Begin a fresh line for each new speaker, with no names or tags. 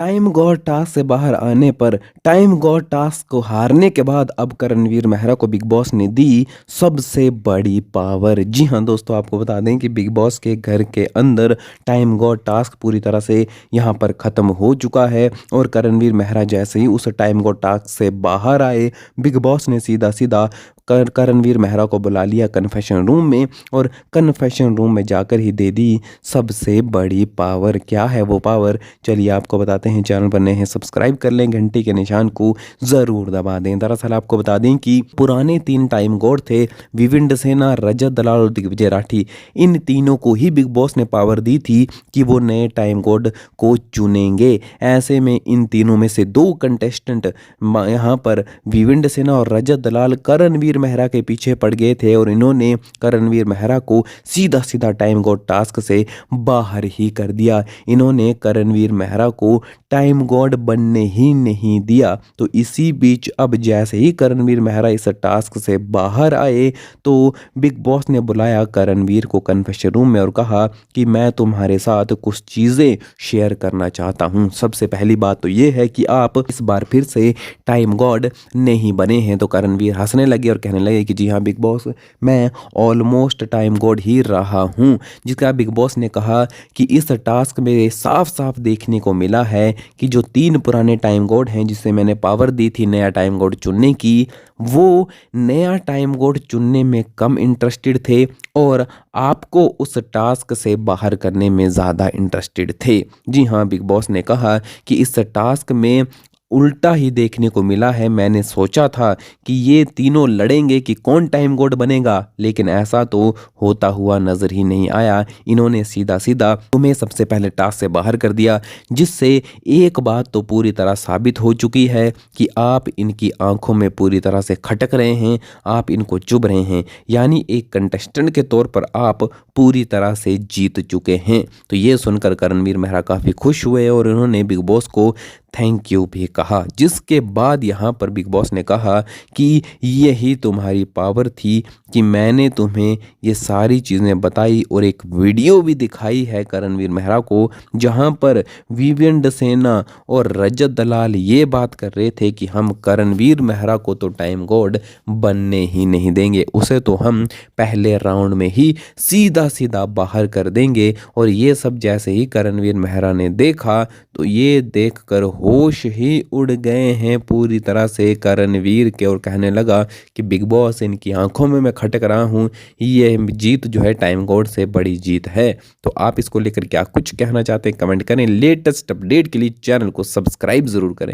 Time God task से बाहर आने पर टाइम गॉड टास्क को हारने के बाद अब करणवीर मेहरा को बिग बॉस ने दी सबसे बड़ी पावर। जी हाँ दोस्तों, आपको बता दें कि बिग बॉस के घर के अंदर टाइम गॉड टास्क पूरी तरह से यहाँ पर ख़त्म हो चुका है और करणवीर मेहरा जैसे ही उस टाइम गॉड टास्क से बाहर आए, बिग बॉस ने सीधा सीधा करणवीर मेहरा को बुला लिया कन्फेशन रूम में और कन्फेशन रूम में जाकर ही दे दी सबसे बड़ी पावर। क्या है वो पावर, चलिए आपको बताते हैं। चैनल पर नए हैं सब्सक्राइब कर लें, घंटी के निशान को ज़रूर दबा दें। दरअसल आपको बता दें कि पुराने 3 टाइम गॉड थे, विविंड सेना, रजत दलाल और दिग्विजय राठी। इन तीनों को ही बिग बॉस ने पावर दी थी कि वो नए टाइम गॉड को चुनेंगे। ऐसे में इन तीनों में से 2 कंटेस्टेंट यहाँ पर विविंड सेना और रजत दलाल करणवीर मेहरा के पीछे पड़ गए थे और इन्होंने करणवीर मेहरा को सीधा सीधा टाइम गॉड टास्क से बाहर ही कर दिया। इन्होंने करणवीर मेहरा को टाइम गॉड बनने ही नहीं दिया। तो इसी बीच अब जैसे ही करणवीर मेहरा इस टास्क से बाहर आए तो बिग बॉस ने बुलाया करणवीर को कन्फेशन रूम में और कहा कि मैं तुम्हारे साथ कुछ चीज़ें शेयर करना चाहता हूँ। सबसे पहली बात तो ये है कि आप इस बार फिर से टाइम गॉड नहीं बने हैं। तो करणवीर हंसने लगे और कहने लगे कि जी हाँ बिग बॉस, मैं ऑलमोस्ट टाइम गॉड ही रहा हूँ। जिसका बिग बॉस ने कहा कि इस टास्क में साफ साफ देखने को मिला है कि जो 3 पुराने टाइम गॉड हैं जिसे मैंने पावर दी थी नया टाइम गॉड चुनने की, वो नया टाइम गॉड चुनने में कम इंटरेस्टेड थे और आपको उस टास्क से बाहर करने में ज़्यादा इंटरेस्टेड थे। जी हाँ, बिग बॉस ने कहा कि इस टास्क में उल्टा ही देखने को मिला है। मैंने सोचा था कि ये तीनों लड़ेंगे कि कौन टाइम गॉड बनेगा, लेकिन ऐसा तो होता हुआ नजर ही नहीं आया। इन्होंने सीधा सीधा तुम्हें सबसे पहले टास्क से बाहर कर दिया, जिससे एक बात तो पूरी तरह साबित हो चुकी है कि आप इनकी आंखों में पूरी तरह से खटक रहे हैं, आप इनको चुभ रहे हैं। यानी एक कंटेस्टेंट के तौर पर आप पूरी तरह से जीत चुके हैं। तो ये सुनकर करणवीर मेहरा काफ़ी खुश हुए और उन्होंने बिग बॉस को थैंक यू भी कहा। जिसके बाद यहाँ पर बिग बॉस ने कहा कि यही तुम्हारी पावर थी कि मैंने तुम्हें ये सारी चीज़ें बताई और एक वीडियो भी दिखाई है करणवीर मेहरा को, जहाँ पर विवेंद्र सेना और रजत दलाल ये बात कर रहे थे कि हम करणवीर मेहरा को तो टाइम गॉड बनने ही नहीं देंगे, उसे तो हम पहले राउंड में ही सीधा सीधा बाहर कर देंगे। और ये सब जैसे ही करणवीर मेहरा ने देखा तो ये देखकर होश ही उड़ गए हैं पूरी तरह से करणवीर के और कहने लगा कि बिग बॉस, इनकी आंखों में मैं खटक रहा हूँ, ये जीत जो है टाइम गॉड से बड़ी जीत है। तो आप इसको लेकर क्या कुछ कहना चाहते हैं कमेंट करें। लेटेस्ट अपडेट के लिए चैनल को सब्सक्राइब जरूर करें।